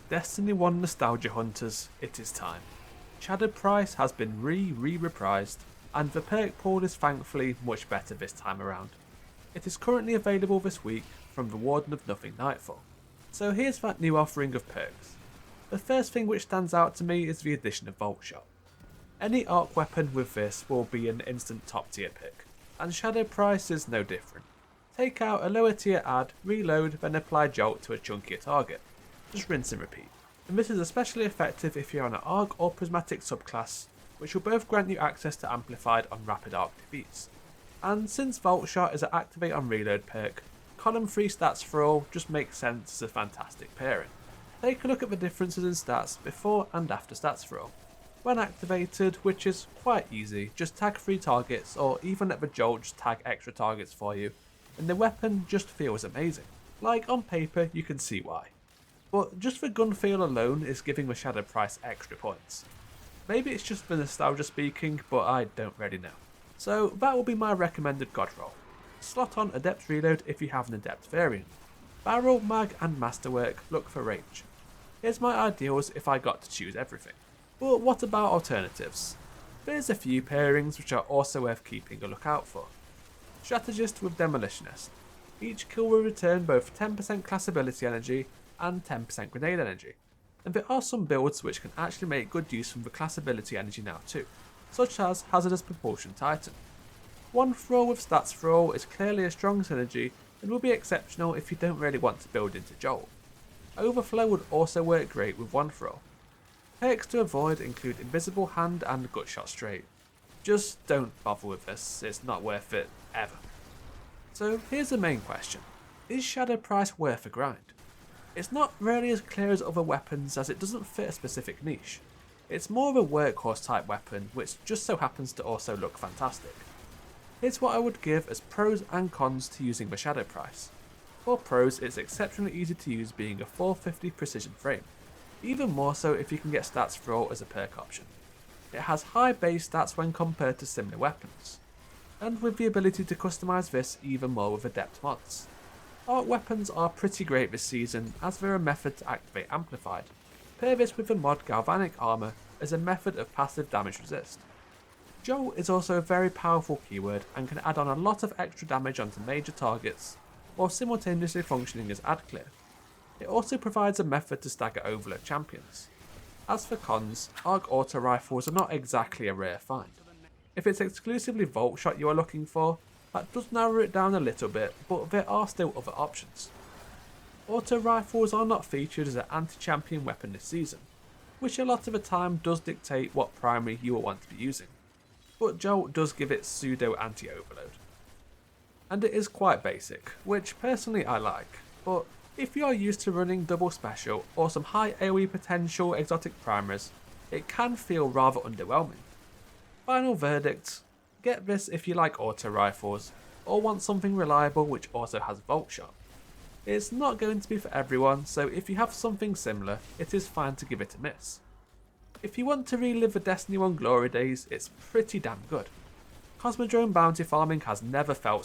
Destiny 1 nostalgia hunters, it is time. Shattered Price has been re-reprised, and the perk pool is thankfully much better this time around. It is currently available this week from the Warden of Nothing Nightfall. So here's that new offering of perks. The first thing which stands out to me is the addition of voltshot. Any arc weapon with this will be an instant top tier pick, and Shattered Price is no different. Take out a lower tier add, reload, then apply jolt to a chunkier target. Just rinse and repeat. And this is especially effective if you're on an arc or prismatic subclass, which will both grant you access to amplified on rapid arc defeats. And since voltshot is an activate on reload perk, column 3 stats for all just makes sense as a fantastic pairing. Take a look at the differences in stats before and after stats for all. When activated, which is quite easy, just tag 3 targets or even let the jolt just tag extra targets for you, and the weapon just feels amazing. Like on paper you can see why. But just the gun feel alone is giving the Shattered Price extra points. Maybe it's just the nostalgia speaking, but I don't really know. So that will be my recommended god roll. Slot on Adept Reload if you have an Adept variant. Barrel, Mag and Masterwork look for range. Here's my ideals if I got to choose everything. But what about alternatives? There's a few pairings which are also worth keeping a lookout for. Strategist with Demolitionist. Each kill will return both 10% class ability energy and 10% grenade energy, and there are some builds which can actually make good use from the class ability energy now too, such as Hazardous Propulsion Titan. One throw with stats for all is clearly a strong synergy and will be exceptional if you don't really want to build into Jolt. Overflow would also work great with one throw. Perks to avoid include Invisible Hand and Gutshot Straight. Just don't bother with this, it's not worth it ever. So here's the main question, is Shattered Price worth a grind? It's not really as clear as other weapons as it doesn't fit a specific niche. It's more of a workhorse type weapon which just so happens to also look fantastic. Here's what I would give as pros and cons to using the Shattered Price. For pros, it's exceptionally easy to use being a 450 precision frame, even more so if you can get stats for all as a perk option. It has high base stats when compared to similar weapons, and with the ability to customise this even more with adept mods. Arc weapons are pretty great this season as they're a method to activate amplified. Pair this with the mod Galvanic Armour as a method of passive damage resist. Jolt is also a very powerful keyword and can add on a lot of extra damage onto major targets while simultaneously functioning as ad clear. It also provides a method to stagger overload champions. As for cons, arc auto rifles are not exactly a rare find. If it's exclusively voltshot you are looking for, that does narrow it down a little bit, but there are still other options. Auto rifles are not featured as an anti-champion weapon this season, which a lot of the time does dictate what primary you will want to be using, but Jolt does give it pseudo anti-overload. And it is quite basic, which personally I like, but if you are used to running double special or some high AoE potential exotic primers, it can feel rather underwhelming. Final verdict, get this if you like auto rifles, or want something reliable which also has voltshot. It's not going to be for everyone, so if you have something similar, it is fine to give it a miss. If you want to relive the Destiny 1 glory days, it's pretty damn good. Cosmodrome bounty farming has never felt